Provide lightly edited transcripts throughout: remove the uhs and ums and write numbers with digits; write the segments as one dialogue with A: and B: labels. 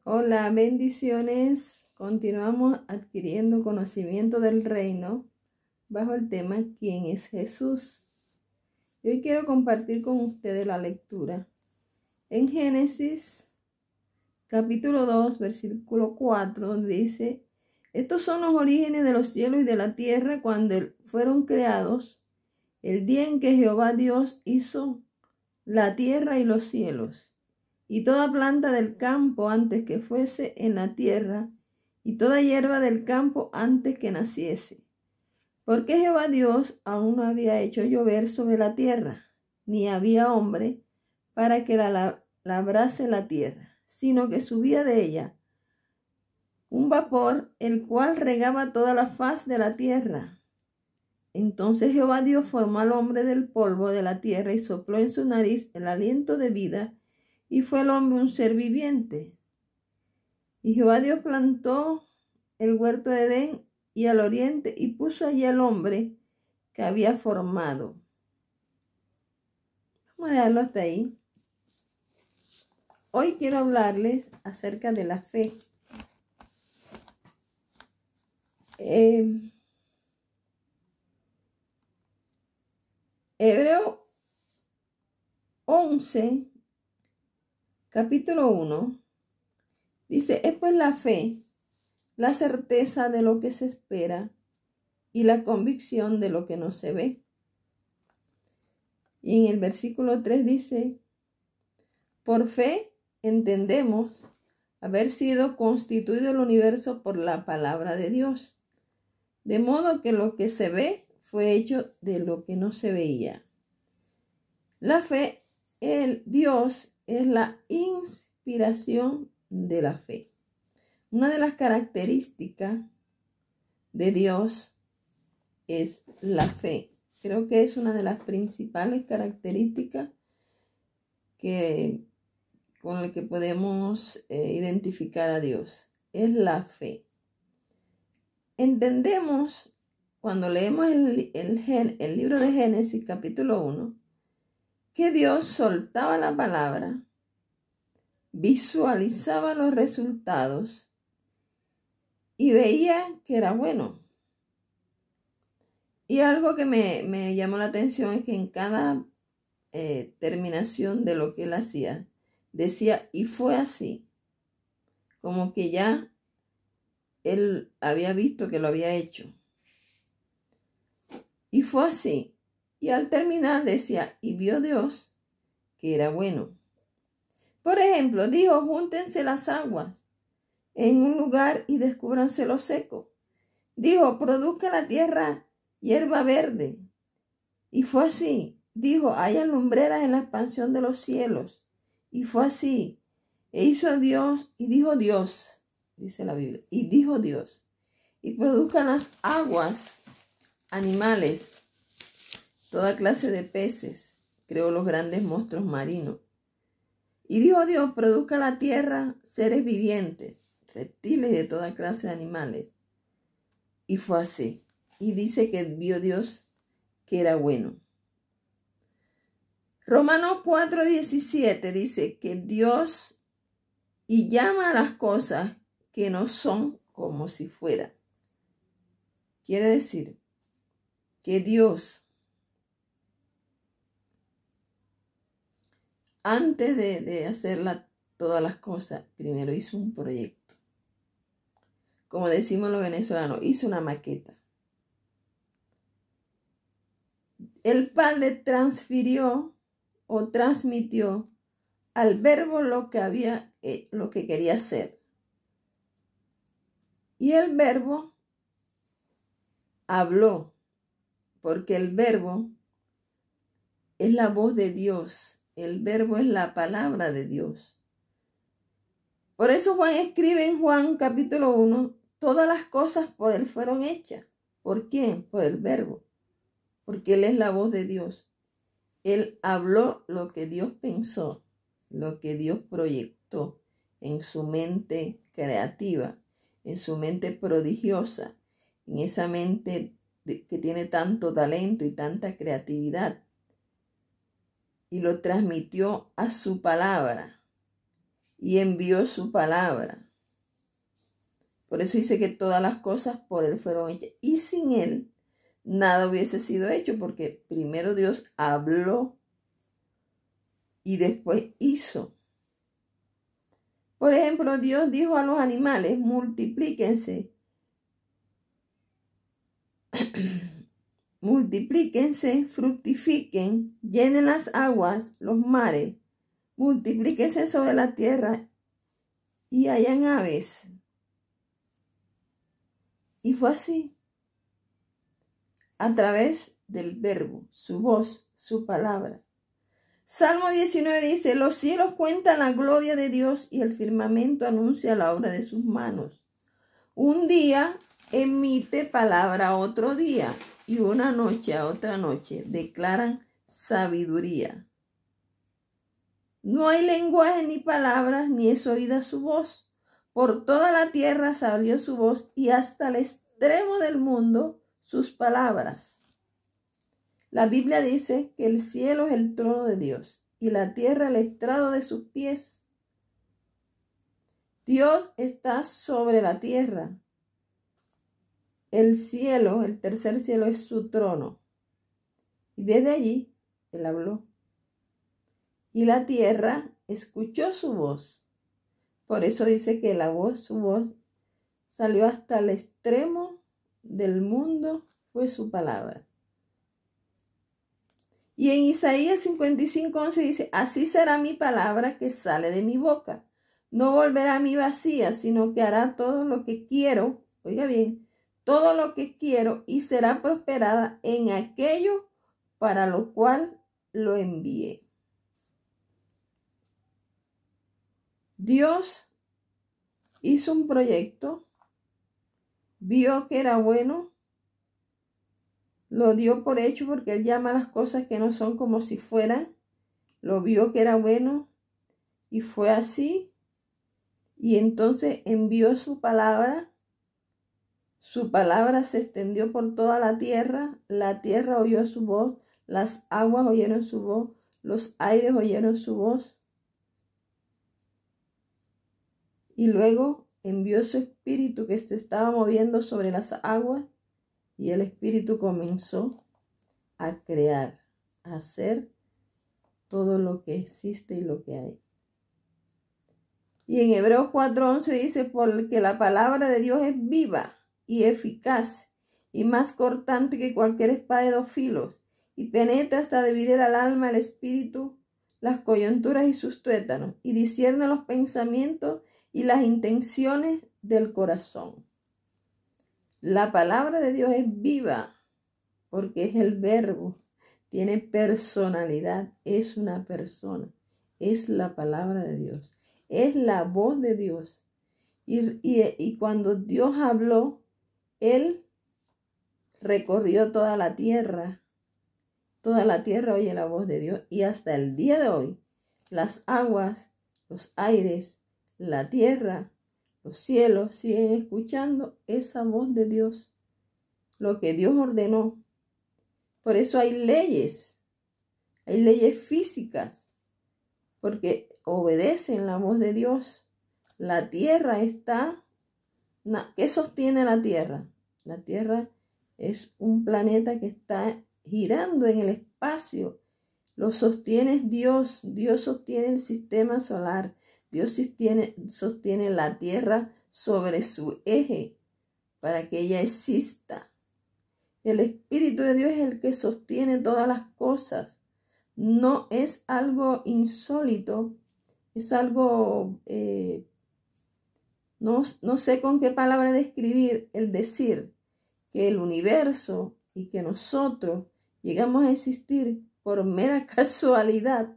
A: Hola, bendiciones. Continuamos adquiriendo conocimiento del reino bajo el tema ¿Quién es Jesús? Y hoy quiero compartir con ustedes la lectura en Génesis capítulo 2, versículo 4, donde dice: estos son los orígenes de los cielos y de la tierra cuando fueron creados, el día en que Jehová Dios hizo la tierra y los cielos, y toda planta del campo antes que fuese en la tierra, y toda hierba del campo antes que naciese. Porque Jehová Dios aún no había hecho llover sobre la tierra, ni había hombre para que labrase la tierra, sino que subía de ella un vapor, el cual regaba toda la faz de la tierra. Entonces Jehová Dios formó al hombre del polvo de la tierra y sopló en su nariz el aliento de vida, y fue el hombre un ser viviente. Y Jehová Dios plantó el huerto de Edén y al oriente, y puso allí al hombre que había formado. Vamos a dejarlo hasta ahí. Hoy quiero hablarles acerca de la fe. Hebreo 11, capítulo 1, dice: es pues la fe, la certeza de lo que se espera y la convicción de lo que no se ve. Y en el versículo 3 dice: por fe entendemos haber sido constituido el universo por la palabra de Dios, de modo que lo que se ve fue hecho de lo que no se veía. La fe, Dios es la inspiración de la fe. Una de las características de Dios es la fe. Creo que es una de las principales características con la que podemos identificar a Dios. Es la fe. Entendemos, cuando leemos el libro de Génesis capítulo 1, que Dios soltaba la palabra, visualizaba los resultados y veía que era bueno. Y algo que me llamó la atención es que en cada terminación de lo que él hacía, decía: y fue así. Como que ya él había visto que lo había hecho. Y fue así. Y al terminar decía: y vio Dios que era bueno. Por ejemplo, dijo: júntense las aguas en un lugar y descúbranse lo seco. Dijo: produzca la tierra hierba verde. Y fue así. Dijo: haya lumbreras en la expansión de los cielos. Y fue así. E hizo Dios, y dijo Dios, dice la Biblia, y dijo Dios: y produzcan las aguas animales, toda clase de peces. Creó los grandes monstruos marinos. Y dijo Dios: produzca la tierra seres vivientes, reptiles de toda clase de animales. Y fue así. Y dice que vio Dios que era bueno. Romanos 4:17 dice que Dios y llama a las cosas que no son como si fueran. Quiere decir que Dios, antes de hacer todas las cosas, primero hizo un proyecto. Como decimos los venezolanos, hizo una maqueta. El Padre transfirió o transmitió al Verbo lo que quería hacer. Y el Verbo habló, porque el Verbo es la voz de Dios. El Verbo es la palabra de Dios. Por eso Juan escribe en Juan capítulo 1, todas las cosas por él fueron hechas. ¿Por quién? Por el Verbo. Porque él es la voz de Dios. Él habló lo que Dios pensó, lo que Dios proyectó en su mente creativa, en su mente prodigiosa, en esa mente que tiene tanto talento y tanta creatividad. Y lo transmitió a su palabra. y envió su palabra. Por eso dice que todas las cosas por Él fueron hechas. Y sin Él nada hubiese sido hecho, porque primero Dios habló y después hizo. Por ejemplo, Dios dijo a los animales, multiplíquense. Multiplíquense, fructifiquen, llenen las aguas, los mares, multiplíquense sobre la tierra y hayan aves. Y fue así, a través del verbo, su voz, su palabra. Salmo 19 dice, los cielos cuentan la gloria de Dios y el firmamento anuncia la obra de sus manos. Un día emite palabra a otro día y una noche a otra noche declaran sabiduría. No hay lenguaje ni palabras, ni es oída su voz. Por toda la tierra se abrió su voz y hasta el extremo del mundo sus palabras. La Biblia dice que el cielo es el trono de Dios y la tierra el estrado de sus pies. Dios está sobre la tierra. El cielo, el tercer cielo, es su trono. Y desde allí Él habló. Y la tierra escuchó su voz. Por eso dice que su voz, salió hasta el extremo del mundo, fue su palabra. Y en Isaías 55:11 dice, así será mi palabra que sale de mi boca. No volverá a mí vacía, sino que hará todo lo que quiero, oiga bien, todo lo que quiero y será prosperada en aquello para lo cual lo envié. Dios hizo un proyecto, vio que era bueno, lo dio por hecho porque Él llama las cosas que no son como si fueran, lo vio que era bueno y fue así. Y entonces envió su palabra se extendió por toda la tierra oyó su voz, las aguas oyeron su voz, los aires oyeron su voz. Y luego envió su espíritu que se estaba moviendo sobre las aguas y el espíritu comenzó a crear, a hacer todo lo que existe y lo que hay. Y en Hebreos 4:11 dice, porque la palabra de Dios es viva y eficaz y más cortante que cualquier espada de 2 filos y penetra hasta dividir al alma, el espíritu, las coyunturas y sus tuétanos y discierne los pensamientos y las intenciones del corazón. La palabra de Dios es viva porque es el verbo, tiene personalidad, es una persona, es la palabra de Dios, es la voz de Dios. Y cuando Dios habló, Él recorrió toda la tierra oye la voz de Dios y hasta el día de hoy las aguas, los aires, la tierra, los cielos siguen escuchando esa voz de Dios, lo que Dios ordenó. Por eso hay leyes físicas, porque obedecen la voz de Dios. La tierra está, ¿qué sostiene la tierra? La tierra es un planeta que está girando en el espacio. Lo sostiene Dios. Dios sostiene el sistema solar. Dios sostiene la tierra sobre su eje para que ella exista. El Espíritu de Dios es el que sostiene todas las cosas. No es algo insólito, es algo, no sé con qué palabra describir el decir que el universo y que nosotros llegamos a existir por mera casualidad,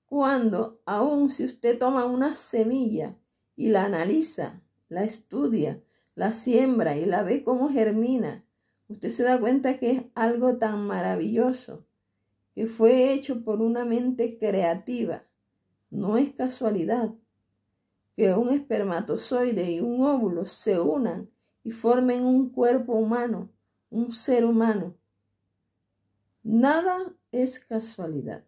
A: cuando aun si usted toma una semilla y la analiza, la estudia, la siembra y la ve cómo germina, usted se da cuenta que es algo tan maravilloso, que fue hecho por una mente creativa. No es casualidad que un espermatozoide y un óvulo se unan y formen un cuerpo humano, un ser humano. Nada es casualidad.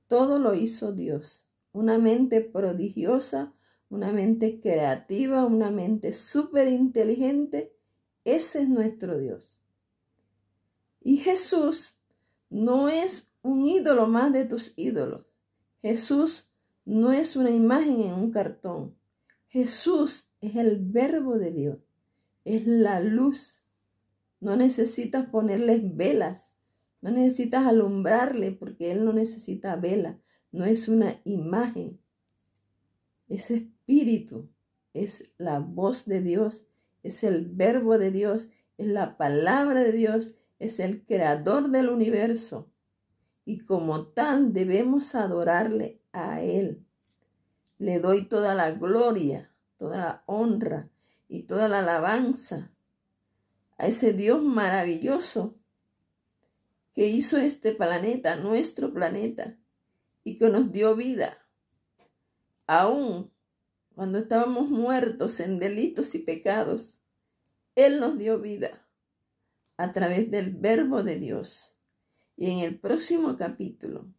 A: Todo lo hizo Dios. una mente prodigiosa, una mente creativa, una mente súper inteligente. Ese es nuestro Dios. Y Jesús no es un ídolo más de tus ídolos. Jesús no es una imagen en un cartón. Jesús es el verbo de Dios. Es la luz. No necesitas ponerles velas. No necesitas alumbrarle porque Él no necesita vela. No es una imagen. Es espíritu. Es la voz de Dios. Es el verbo de Dios. Es la palabra de Dios. Es el creador del universo. Y como tal debemos adorarle a Él. Le doy toda la gloria, toda la honra y toda la alabanza a ese Dios maravilloso que hizo este planeta, nuestro planeta, y que nos dio vida. Aún cuando estábamos muertos en delitos y pecados, Él nos dio vida a través del verbo de Dios. Y en el próximo capítulo,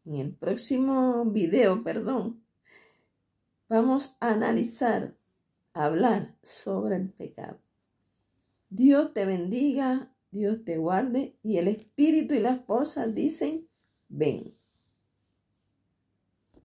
A: en el próximo video, vamos a analizar, a hablar sobre el pecado. Dios te bendiga, Dios te guarde, y el espíritu y la esposa dicen, ven.